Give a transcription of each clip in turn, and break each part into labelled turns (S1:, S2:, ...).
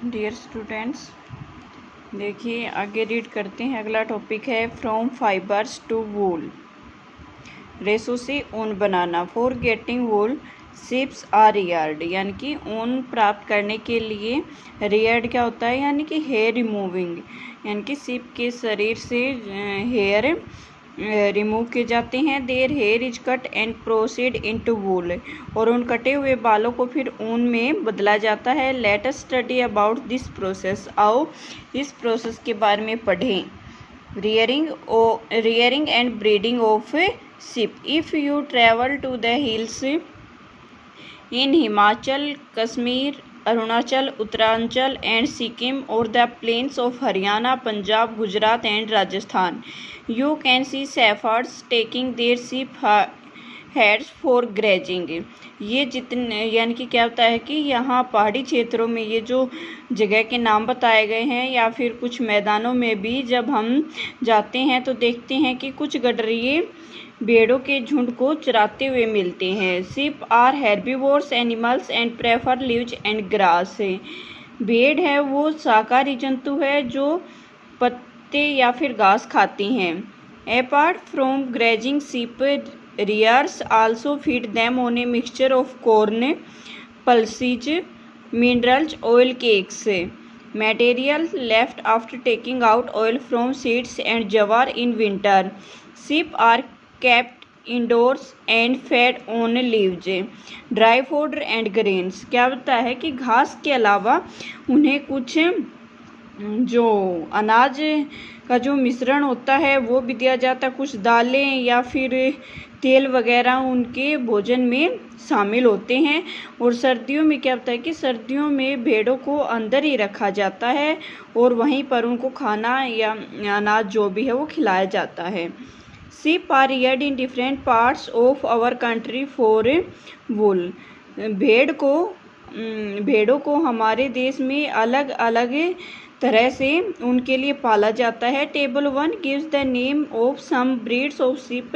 S1: Dear students, देखिए आगे read करते हैं। अगला टॉपिक है फ्रॉम फाइबर्स टू वूल, रेशो से ऊन बनाना। For getting wool sheeps are reared, यानी कि ऊन प्राप्त करने के लिए रियर्ड क्या होता है, यानी कि हेयर रिमूविंग, यानी कि शिप के शरीर से हेयर रिमूव किए जाते हैं। Their hair is cut and proceed into wool, और उन कटे हुए बालों को फिर ऊन में बदला जाता है। Let us study about this process, आओ इस प्रोसेस के बारे में पढ़ें। Rearing and breeding of sheep. If you travel to the hills in Himachal, Kashmir, Arunachal, Uttaranchal and Sikkim, और the plains of Haryana, Punjab, Gujarat and Rajasthan, you can see shepherds taking their sheep heads for grazing। ये जितने, यानी कि क्या होता है कि यहाँ पहाड़ी क्षेत्रों में ये जो जगह के नाम बताए गए हैं, या फिर कुछ मैदानों में भी जब हम जाते हैं तो देखते हैं कि कुछ गडरिये भेड़ों के झुंड को चराते हुए मिलते हैं। Sheep are herbivores animals and prefer leaves and grass. भेड़ है वो शाकाहारी जंतु है जो पत्ते या फिर घास खाती हैं। Apart from grazing, sheep rearers also feed them on a mixture of corn, pulses, minerals, oil cakes, material left after taking out oil from seeds and jawar in winter. Sheep are kept indoors and fed on leaves, dry fodder and grains। क्या होता है कि घास के अलावा उन्हें कुछ जो अनाज का जो मिश्रण होता है वो भी दिया जाता है, कुछ दालें या फिर तेल वगैरह उनके भोजन में शामिल होते हैं। और सर्दियों में क्या होता है कि सर्दियों में भेड़ों को अंदर ही रखा जाता है और वहीं पर उनको खाना या अनाज जो भी है वो खिलाया जाता है। Sheep are reared in different parts of our country for wool. भेड़ों को हमारे देश में अलग अलग तरह से उनके लिए पाला जाता है। Table 1 gives the name of some breeds of sheep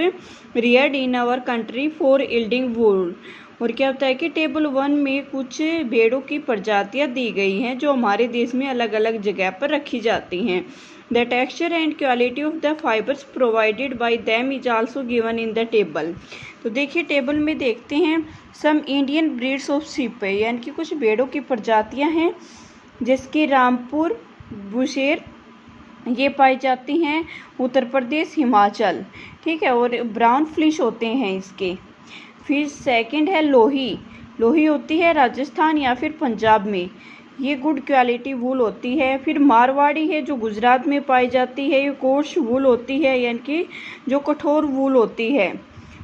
S1: reared in our country for yielding wool. और क्या होता है कि टेबल 1 में कुछ भेड़ों की प्रजातियां दी गई हैं जो हमारे देश में अलग अलग जगह पर रखी जाती हैं। The texture and quality of the fibres provided by them is also given in the table. तो देखिए टेबल में देखते हैं some Indian breeds of sheep है, यानी कि कुछ भेड़ों की प्रजातियां हैं जिसकी रामपुर, बुशेर ये पाई जाती हैं उत्तर प्रदेश, हिमाचल, ठीक है। और ब्राउन फ्लिश होते हैं इसके। फिर सेकंड है लोही होती है राजस्थान या फिर पंजाब में, ये गुड क्वालिटी वूल होती है। फिर मारवाड़ी है जो गुजरात में पाई जाती है, ये कोर्स वूल होती है, यानी कि जो कठोर वूल होती है,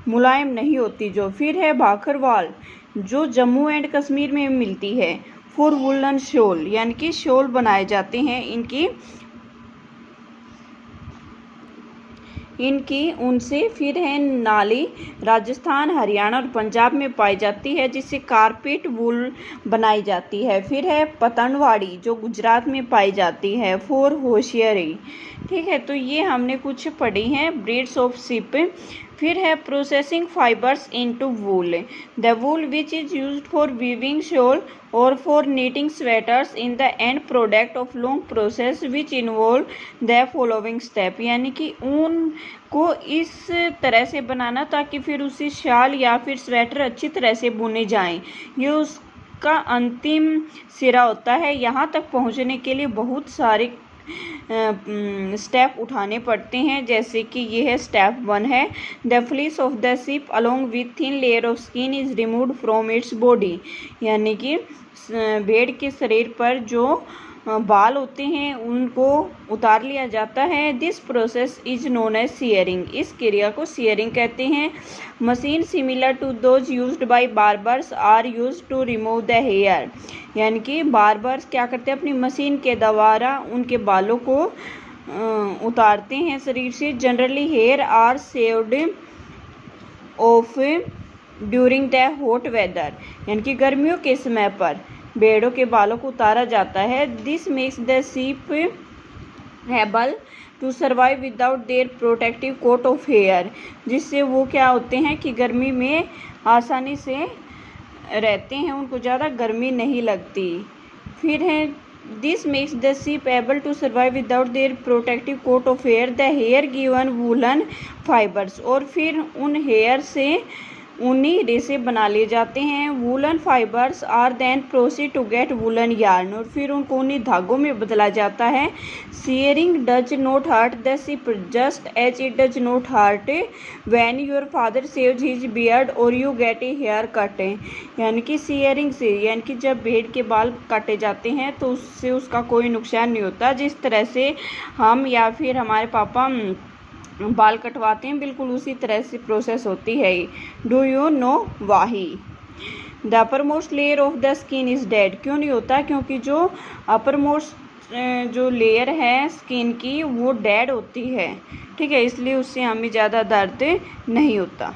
S1: मुलायम नहीं होती जो। फिर है भाखरवाल जो जम्मू एंड कश्मीर में मिलती है, फॉर वुलन शॉल, यानी कि शॉल बनाए जाते हैं इनकी उनसे। फिर है नाली, राजस्थान, हरियाणा और पंजाब में पाई जाती है जिससे कारपेट वूल बनाई जाती है। फिर है पतनवाड़ी जो गुजरात में पाई जाती है, फॉर होशियरी, ठीक है। तो ये हमने कुछ पढ़ी हैं ब्रीड्स ऑफ शिप। फिर है processing fibres into wool, the wool which is used for weaving shawl और for knitting sweaters in the end product of long process which involve the following step, यानी कि ऊन को इस तरह से बनाना ताकि फिर उसे शाल या फिर स्वेटर अच्छी तरह से बुने जाएं। ये उसका अंतिम सिरा होता है। यहाँ तक पहुँचने के लिए बहुत सारे स्टेप उठाने पड़ते हैं, जैसे कि ये है स्टेप 1 है the fleece of the ship along with thin layer of skin is removed from its body, यानी कि भेड़ के शरीर पर जो बाल होते हैं उनको उतार लिया जाता है। This process is known as shearing, इस क्रिया को सीयरिंग कहते हैं। Machine similar to those used by barbers are used to remove the hair, यानी कि बार्बर्स क्या करते हैं अपनी मशीन के द्वारा उनके बालों को उतारते हैं शरीर से। Generally hair are shaved off during the hot weather, यानी कि गर्मियों के समय पर भेड़ों के बालों को उतारा जाता है। This makes the sheep able to survive without their protective coat of hair, जिससे वो क्या होते हैं कि गर्मी में आसानी से रहते हैं, उनको ज़्यादा गर्मी नहीं लगती। फिर है This makes the sheep able to survive without their protective coat of hair. The hair given woolen fibers, और फिर उन हेयर से ऊनी रेशे बना लिए जाते हैं. Woollen fibres are then proceed to get woollen yarn, और फिर उनको ऊनी धागों में बदला जाता है. Shearing does not hurt the sheep just as it does not hurt when your father shaves his beard और you get a hair cut. यानी कि शेयरिंग से, यानी कि जब भेड़ के बाल काटे जाते हैं तो उससे उसका कोई नुकसान नहीं होता. जिस तरह से हम या फिर हमारे पापा बाल कटवाते हैं, बिल्कुल उसी तरह से प्रोसेस होती है. Do you know Wahi? The upper most layer of the skin is dead. क्यों नहीं होता? क्योंकि जो अपर मोस्ट जो लेयर है स्किन की वो डेड होती है. ठीक है, इसलिए उससे हमें ज़्यादा दर्द नहीं होता.